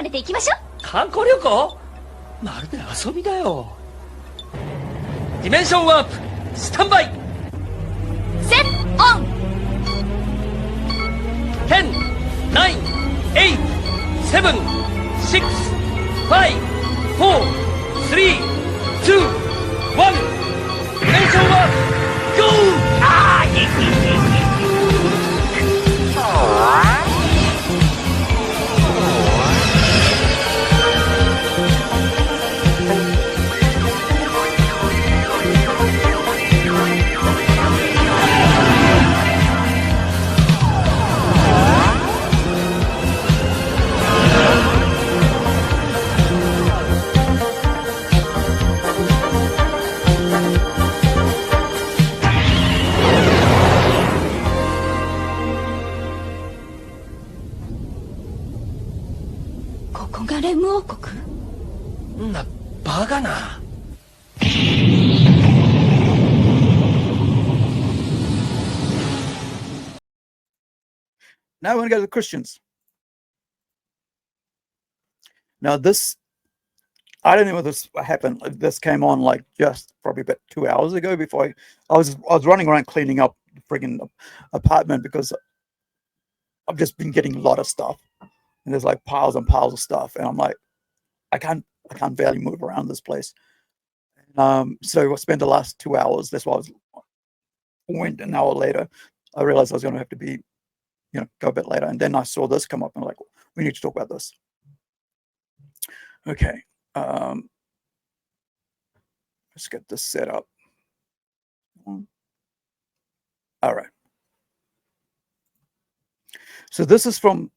重ねていきましょう。観光旅行？まるで遊びだよ。ディメンションワープスタンバイ。セッオン。10、9、8、7、6、5、4、3、2、1。ディメンションワープゴー。あーここがレム王国？んなバカな。Now we're going to go to the Christians. Now this, I don't know whether this happened. This came on like just probably about 2 hours ago. Before I was running around cleaning up the friggin' apartment because I've just been getting a lot of stuff, and there's like piles and piles of stuff, and I'm like, I can't barely move around this place. So I spent the last 2 hours. That's why went an hour later. I realized I was going to have to be, go a bit later. And then I saw this come up and I'm like, we need to talk about this. Okay. Let's get this set up. All right. So this is from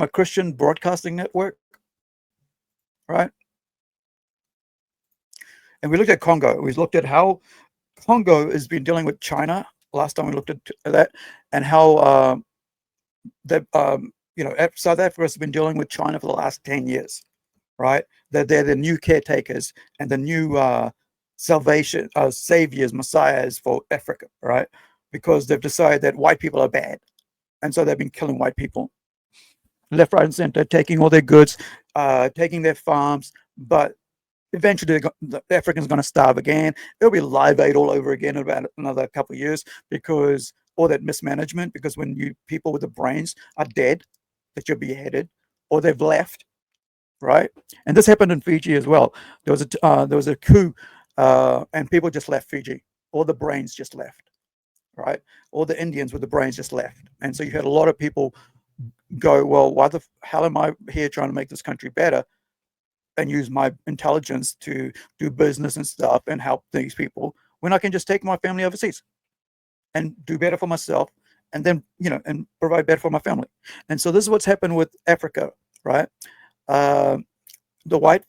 a Christian broadcasting network, right? And we looked at Congo. We looked at how Congo has been dealing with China. Last time we looked at that, and how South Africa has been dealing with China for the last 10 years, right? They're the new caretakers and the new saviors, messiahs for Africa, right? Because they've decided that white people are bad, and so they've been killing white people left, right, and center, taking all their goods, taking their farms, but eventually the Africans are going to starve again. It'll be Live Aid all over again in about another couple of years, because all that mismanagement, because when people with the brains are dead, that you're beheaded, or they've left, right? And this happened in Fiji as well. There was a coup, and people just left Fiji. All the brains just left, right? All the Indians with the brains just left. And so you had a lot of people go, well, why the hell am I here trying to make this country better and use my intelligence to do business and stuff and help these people, when I can just take my family overseas and do better for myself, and then, and provide better for my family. And so this is what's happened with Africa, right? The white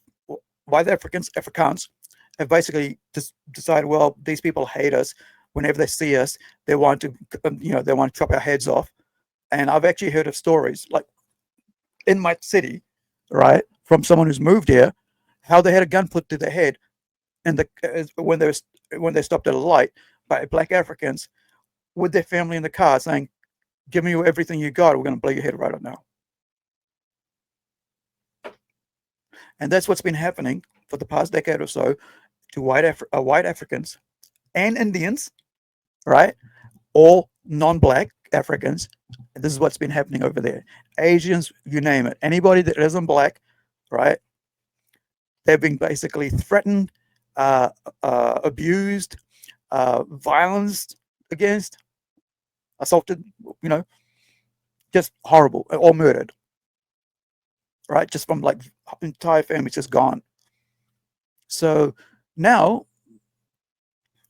Africans have basically just decided, well, these people hate us. Whenever they see us, they want to chop our heads off. And I've actually heard of stories like in my city, right, from someone who's moved here, how they had a gun put to their head, and when they stopped at a light by black Africans with their family in the car, saying, "Give me everything you got. We're going to blow your head right up now." And that's what's been happening for the past decade or so to white Africans and Indians, right? All non-black Africans. And this is what's been happening over there. Asians, you name it. Anybody that isn't black, right? They're being basically threatened, abused, violenced against, assaulted, just horrible, or murdered, right? Just from like entire families just gone. So now,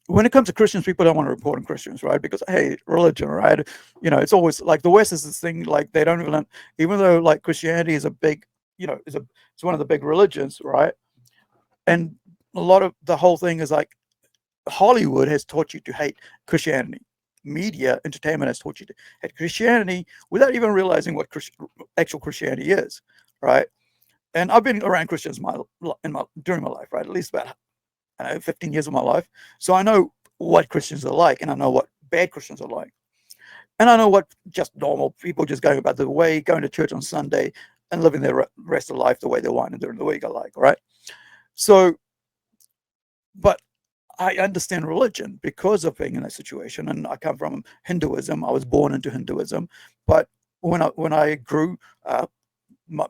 when it comes to Christians, people don't want to report on Christians, right? Because, hey, religion, right? It's always like the West is this thing, like they don't even though like Christianity is a big, it's one of the big religions, right? And a lot of the whole thing is like Hollywood has taught you to hate Christianity. Media, entertainment has taught you to hate Christianity without even realizing what actual Christianity is, right? And I've been around Christians during my life, right? At least about 15 years of my life. So I know what Christians are like, and I know what bad Christians are like. And I know what just normal people just going about their way, going to church on Sunday, and living their rest of life the way they want and during the week, I like, right? So, but I understand religion because of being in that situation, and I come from Hinduism. I was born into Hinduism, but when I grew up,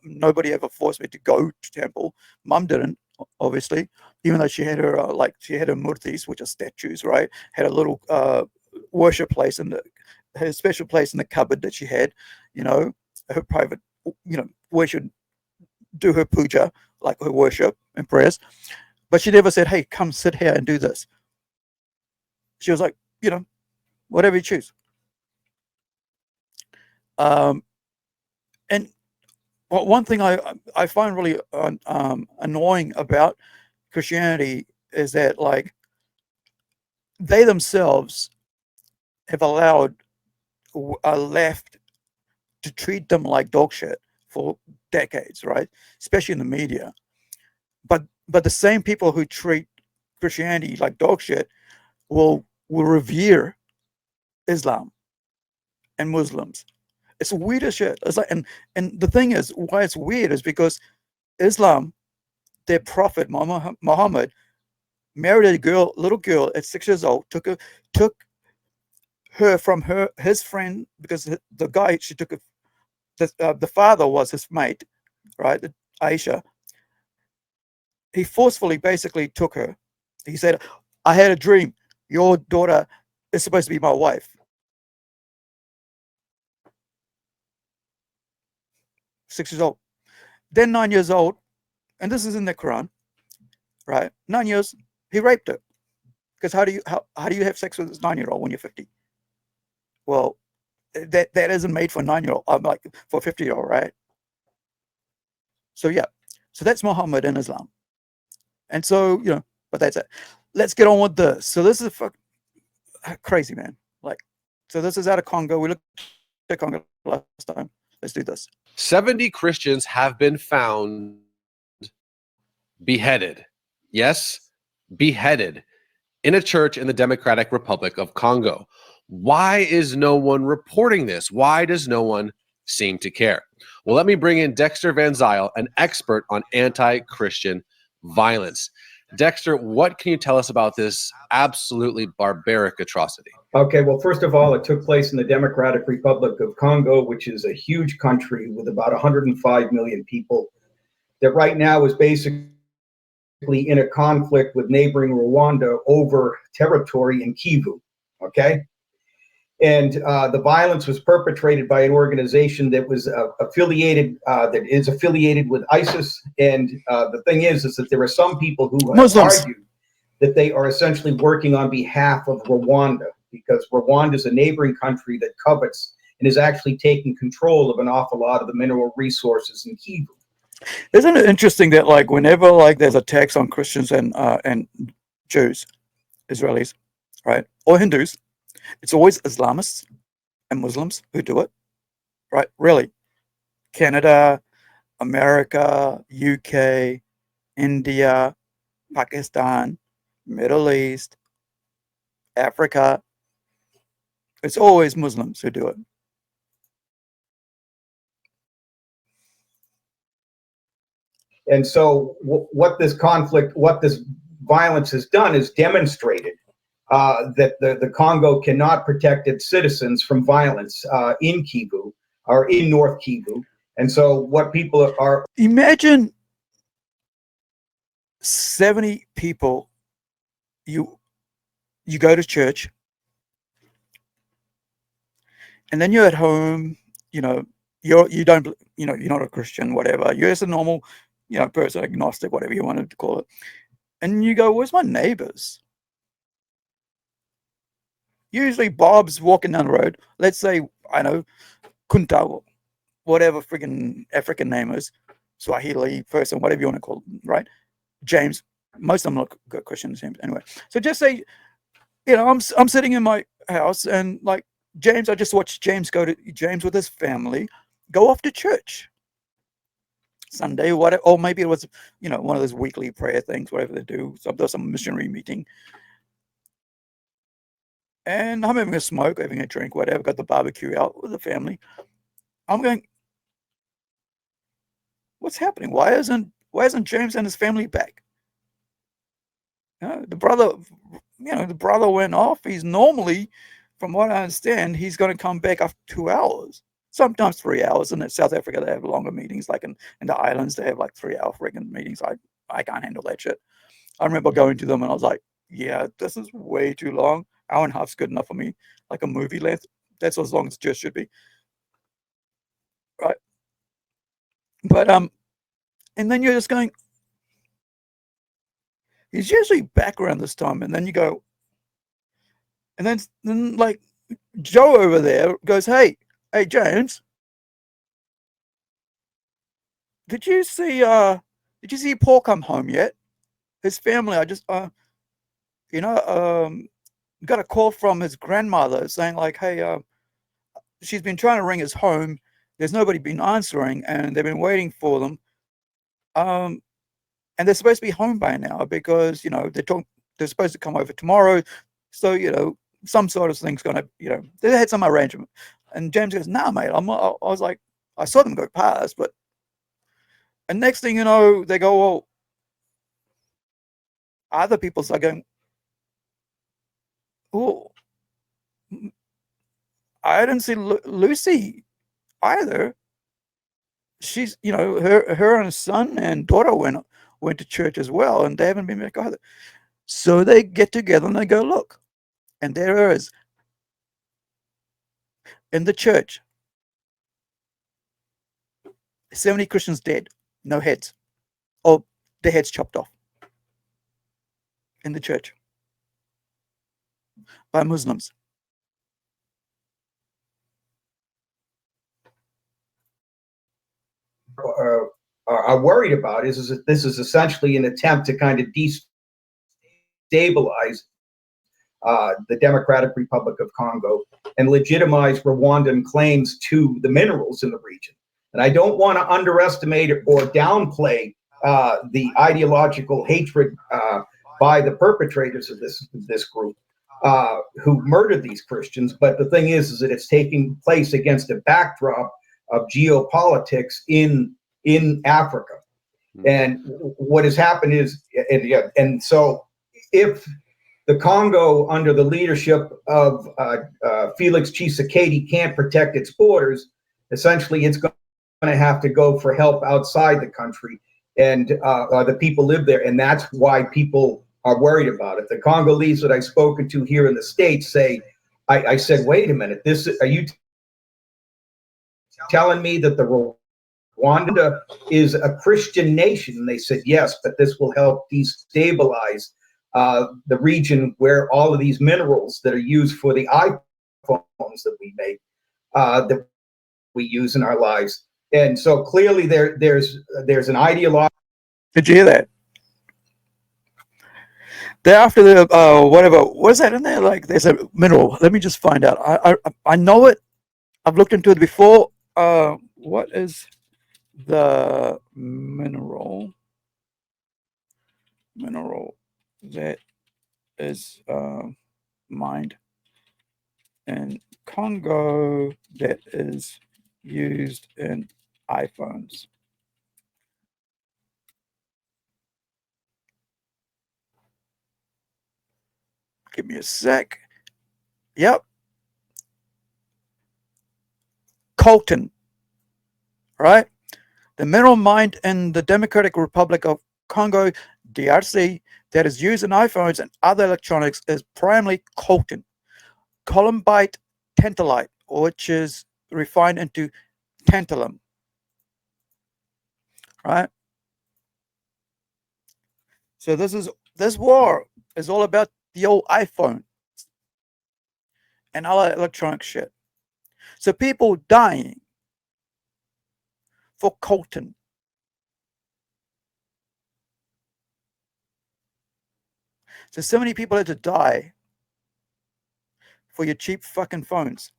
nobody ever forced me to go to temple. Mum didn't, obviously, even though she had her she had her murtis, which are statues, right? Had a little worship place had a special place in the cupboard that she had, her private, where she'd do her puja, like her worship and prayers. But she never said, "Hey, come sit here and do this." She was like, whatever you choose. And one thing I find really annoying about Christianity is that, like, they themselves have allowed a left to treat them like dog shit for decades, right? Especially in the media. But the same people who treat Christianity like dog shit will revere Islam and Muslims. It's weird as shit. It's like, and the thing is, why it's weird is because Islam, their prophet Muhammad, married a little girl at 6 years old, took her from his friend, because the guy she took the father was his mate, right? Aisha. He forcefully basically took her. He said, "I had a dream. Your daughter is supposed to be my wife." 6 years old. Then 9 years old, and this is in the Quran, right? 9 years, he raped her. Because how do you have sex with this 9-year-old when you're 50? Well, that isn't made for a 9-year-old. I'm like for a 50-year-old, right? So yeah, so that's Muhammad and Islam, and so but that's it. Let's get on with this. So this is crazy, man. Like, so this is out of Congo. We looked at Congo last time. Let's do this. 70 Christians have been found beheaded. Yes, beheaded in a church in the Democratic Republic of Congo. Why is no one reporting this? Why does no one seem to care? Well, let me bring in Dexter Van Zyl, an expert on anti-Christian violence. Dexter, what can you tell us about this absolutely barbaric atrocity? Okay, well, first of all, it took place in the Democratic Republic of Congo, which is a huge country with about 105 million people, that right now is basically in a conflict with neighboring Rwanda over territory in Kivu, okay? And the violence was perpetrated by an organization that was affiliated with ISIS. And the thing is that there are some people who have Muslims argued that they are essentially working on behalf of Rwanda, because Rwanda is a neighboring country that covets and is actually taking control of an awful lot of the mineral resources in Kivu. Isn't it interesting that, like, whenever, like, there's attacks on Christians and Jews, Israelis, right, or Hindus, it's always Islamists and Muslims who do it, right? Really, Canada, America, UK, India, Pakistan, Middle East, Africa. It's always Muslims who do it. And so what this violence has done is demonstrated that the Congo cannot protect its citizens from violence in Kivu or in North Kivu. And so what people are... Imagine 70 people, you go to church, and then you're at home, you don't, you're not a Christian, whatever. You're just a normal, person, agnostic, whatever you wanted to call it. And you go, "Where's my neighbors?" Usually Bob's walking down the road. Let's say, I know, Kunta, whatever freaking African name is, Swahili person, whatever you want to call it, right? James. Most of them look good Christian names anyway. So just say, I'm sitting in my house, and, like, James, I just watched James with his family go off to church Sunday, or maybe it was, one of those weekly prayer things, whatever they do. So there's some missionary meeting. And I'm having a smoke, having a drink, whatever, got the barbecue out with the family. I'm going, what's happening? Why isn't James and his family back? The brother, the brother went off. He's normally, from what I understand, he's going to come back after 2 hours, sometimes 3 hours. And in South Africa, they have longer meetings. Like in the islands, they have like 3-hour freaking meetings. I can't handle that shit. I remember going to them and I was like, yeah, this is way too long. Hour and a half's good enough for me. Like a movie length. That's as long as it just should be. Right. But and then you're just going, he's usually back around this time, and then you go, and then like Joe over there goes, hey James, did you see Paul come home yet? His family, I just got a call from his grandmother saying like, hey, she's been trying to ring his home. There's nobody been answering, and they've been waiting for them. And they're supposed to be home by now because they're supposed to come over tomorrow. So some sort of thing's gonna they had some arrangement. And James goes, "Nah, mate." I was like, I saw them go past, and next thing you know, they go, well, other people start going, oh, I didn't see Lucy either. She's, her and her son and daughter went to church as well, and they haven't been back either. So they get together and they go, look, and there is in the church 70 Christians dead, no heads, or their heads chopped off in the church by Muslims. Are worried about is that this is essentially an attempt to kind of destabilize the Democratic Republic of Congo and legitimize Rwandan claims to the minerals in the region. And I don't want to underestimate or downplay the ideological hatred by the perpetrators of this group who murdered these Christians. But the thing is that it's taking place against a backdrop of geopolitics in Africa. And what has happened is, and so if the Congo, under the leadership of Felix Tshisekedi, can't protect its borders, essentially it's going to have to go for help outside the country, and the people live there, and that's why people are worried about it. The Congolese that I've spoken to here in the States say, I said, wait a minute, are you telling me that the Rwanda is a Christian nation? And they said, yes, but this will help destabilize the region where all of these minerals that are used for the iPhones that we make, that we use in our lives. And so clearly there's an ideology. Did you hear that? They're after the whatever. What is that in there? Like there's a mineral. Let me just find out. I know it. I've looked into it before. What is the mineral that is mined in Congo that is used in iPhones? Give me a sec. Yep. Coltan. Right? The mineral mined in the Democratic Republic of Congo, DRC, that is used in iPhones and other electronics is primarily coltan, columbite tantalite, which is refined into tantalum. Right? So this war is all about the old iPhone and other electronic shit. So people dying for coltan. So many people had to die for your cheap fucking phones.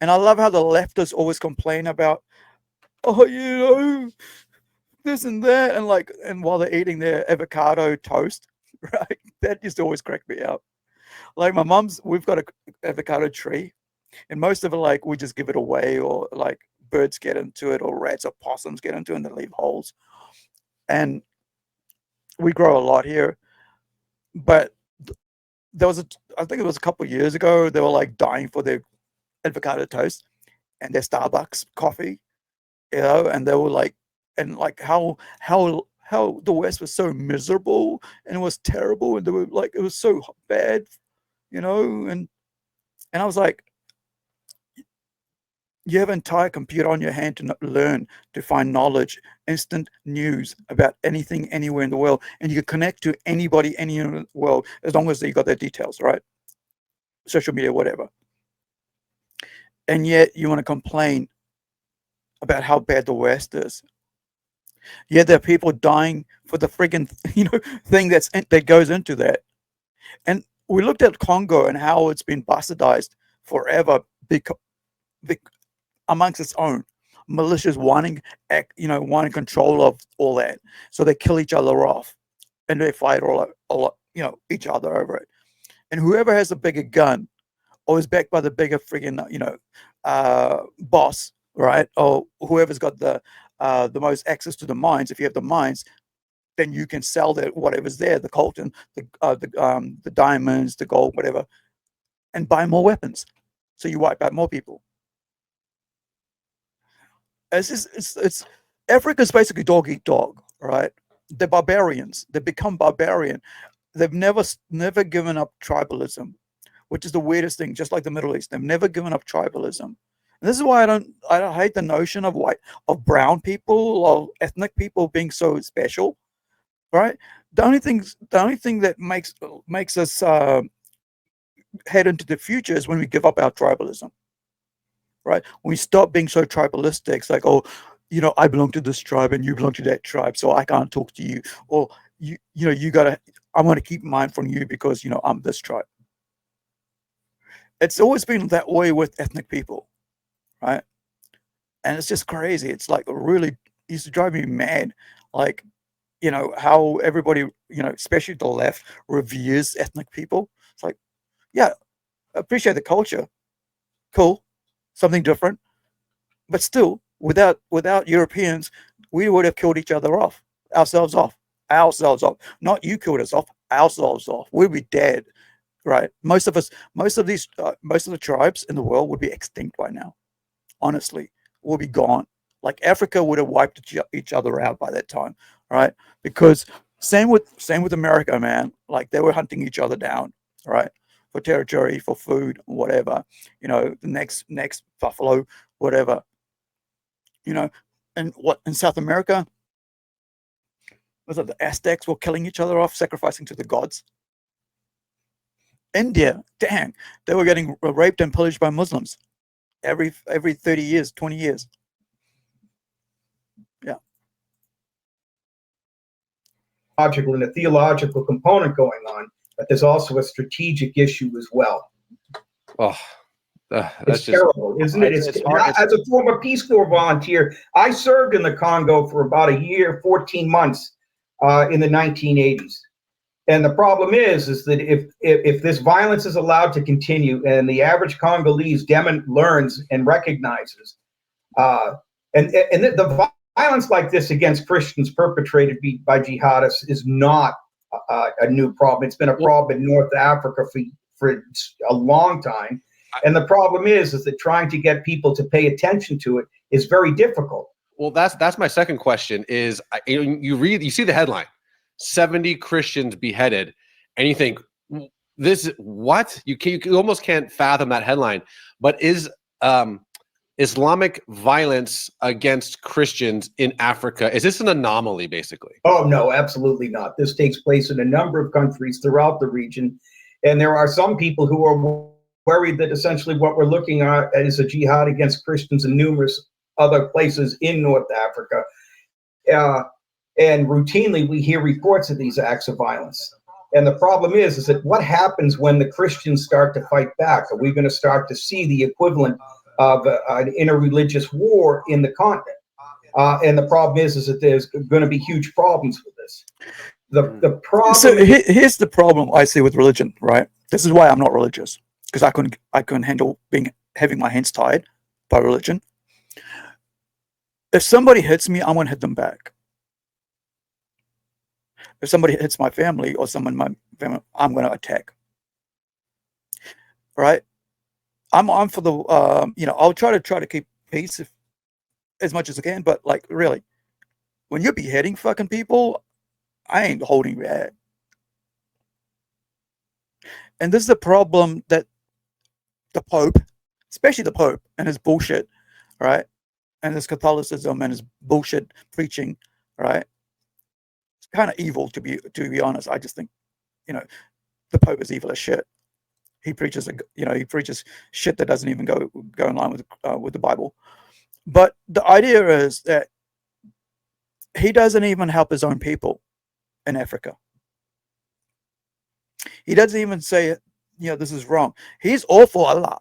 And I love how the leftists always complain about, this and that, and while they're eating their avocado toast, right? That just always cracked me up. Like we've got an avocado tree, and most of it, like, we just give it away or like birds get into it, or rats or possums get into it, and they leave holes. And we grow a lot here, but there was I think it was a couple of years ago, they were like dying for their avocado toast and their Starbucks coffee, and they were like, and like how the West was so miserable and it was terrible, and they were like, it was so bad, and I was like, you have an entire computer on your hand to learn, to find knowledge, instant news about anything, anywhere in the world, and you can connect to anybody, anywhere in the world, as long as you got their details, right? Social media, whatever. And yet you want to complain about how bad the West is. Yet there are people dying for the friggin' thing that goes into that. And we looked at Congo and how it's been bastardized forever because amongst its own militias wanting control of all that, so they kill each other off, and they fight each other over it. And whoever has a bigger gun, or is backed by the bigger friggin' boss, right, or whoever's got the most access to the mines. If you have the mines, then you can sell whatever's there, the coltan, the diamonds, the gold, whatever, and buy more weapons. So you wipe out more people. It's Africa's basically dog eat dog, right? They're barbarians. They become barbarian. They've never given up tribalism, which is the weirdest thing. Just like the Middle East, they've never given up tribalism. And this is why I don't hate the notion of brown people or ethnic people being so special, right? The only thing that makes us head into the future is when we give up our tribalism. Right? When we stop being so tribalistic, it's like, oh, I belong to this tribe and you belong to that tribe, so I can't talk to you. Or I want to keep mine from you because I'm this tribe. It's always been that way with ethnic people, right? And it's just crazy. It's like really used to drive me mad, like how everybody, especially the left, reveres ethnic people. It's like, yeah, I appreciate the culture, cool. Something different, but still, without Europeans, we would have killed each other off, ourselves off. Not you killed us off, ourselves off. We'd be dead, right? Most of the tribes in the world would be extinct by now. Honestly, we'll be gone. Like Africa would have wiped each other out by that time, right? Because same with America, man. Like they were hunting each other down, right? For territory, for food, whatever, the next buffalo, whatever, and what in South America was it? The Aztecs were killing each other off, sacrificing to the gods. India, dang, they were getting raped and pillaged by Muslims every 30 years, 20 years. Yeah. Logical and a theological component going on, but there's also a strategic issue as well. Oh, it's terrible, isn't it? It's hard. As a former Peace Corps volunteer, I served in the Congo for about a year, 14 months in the 1980s. And the problem is that if this violence is allowed to continue and the average Congolese learns and recognizes, and the violence like this against Christians perpetrated by jihadists is not a new problem. It's been a problem in North Africa for a long time. And the problem is that trying to get people to pay attention to it is very difficult. Well, that's my second question is, you see the headline, 70 Christians beheaded, and you think, what? You almost can't fathom that headline. But is Islamic violence against Christians in Africa, is this an anomaly, basically? Oh, no, absolutely not. This takes place in a number of countries throughout the region. And there are some people who are worried that essentially what we're looking at is a jihad against Christians in numerous other places in North Africa. And routinely we hear reports of these acts of violence. And the problem is that what happens when the Christians start to fight back? Are we going to start to see the equivalent of an interreligious war in the continent? And the problem is that there's going to be huge problems with this. The problem. So here's the problem I see with religion, right? This is why I'm not religious, because I couldn't handle having my hands tied by religion. If somebody hits me, I'm going to hit them back. If somebody hits my family or someone in my family, I'm going to attack. Right? I'm for the I'll try to keep peace as much as I can, but like really, when you're beheading fucking people, I ain't holding back. And this is the problem that the Pope, especially the Pope and his bullshit, right? And his Catholicism and his bullshit preaching, right? It's kind of evil to be honest. I just think, the Pope is evil as shit. He preaches, he preaches shit that doesn't even go in line with the Bible. But the idea is that he doesn't even help his own people in Africa. He doesn't even say, this is wrong. He's all for Allah.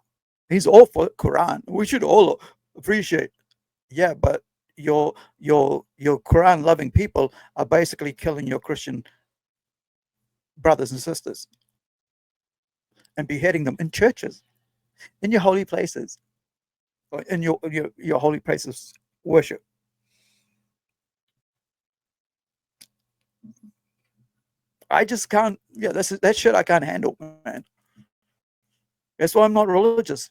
He's all for Quran. We should all appreciate. Yeah, but your Quran loving people are basically killing your Christian brothers and sisters and beheading them in churches, in your holy places, or in your holy places worship. I just can't. Yeah, that shit I can't handle, man. That's why I'm not religious.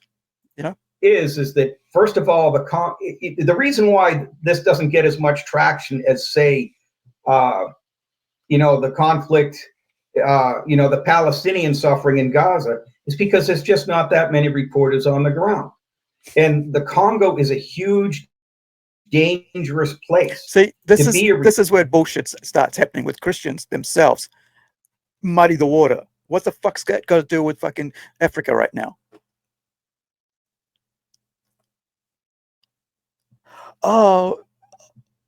Is that first of all the reason why this doesn't get as much traction as say the conflict, the Palestinian suffering in Gaza is because there's just not that many reporters on the ground, and the Congo is a huge, dangerous place. See, this is where bullshit starts happening with Christians themselves. Muddy the water. What the fuck's that got to do with fucking Africa right now? Oh,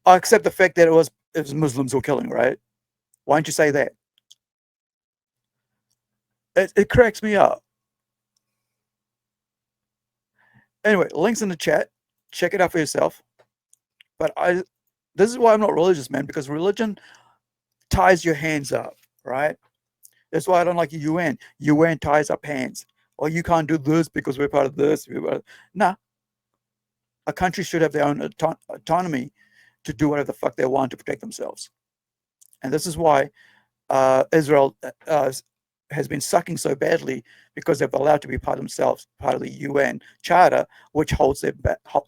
I accept the fact that it was Muslims who were killing, right? Why don't you say that? It cracks me up. Anyway, links in the chat. Check it out for yourself. But this is why I'm not religious, man, because religion ties your hands up, right? That's why I don't like the UN. UN ties up hands. Or you can't do this because we're part of this. Nah. A country should have their own autonomy to do whatever the fuck they want to protect themselves. And this is why Israel has been sucking so badly, because they've allowed to be part of themselves, part of the UN Charter, which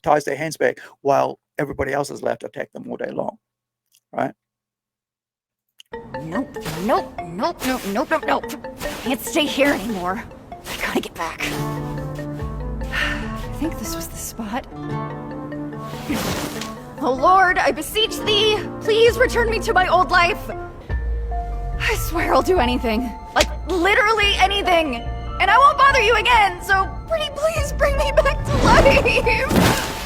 ties their hands back while everybody else is allowed to attack them all day long. Right? Nope. Can't stay here anymore. I gotta get back. I think this was the spot. Oh Lord, I beseech thee, please return me to my old life. I swear I'll do anything. Like, literally anything. And I won't bother you again, so pretty please bring me back to life.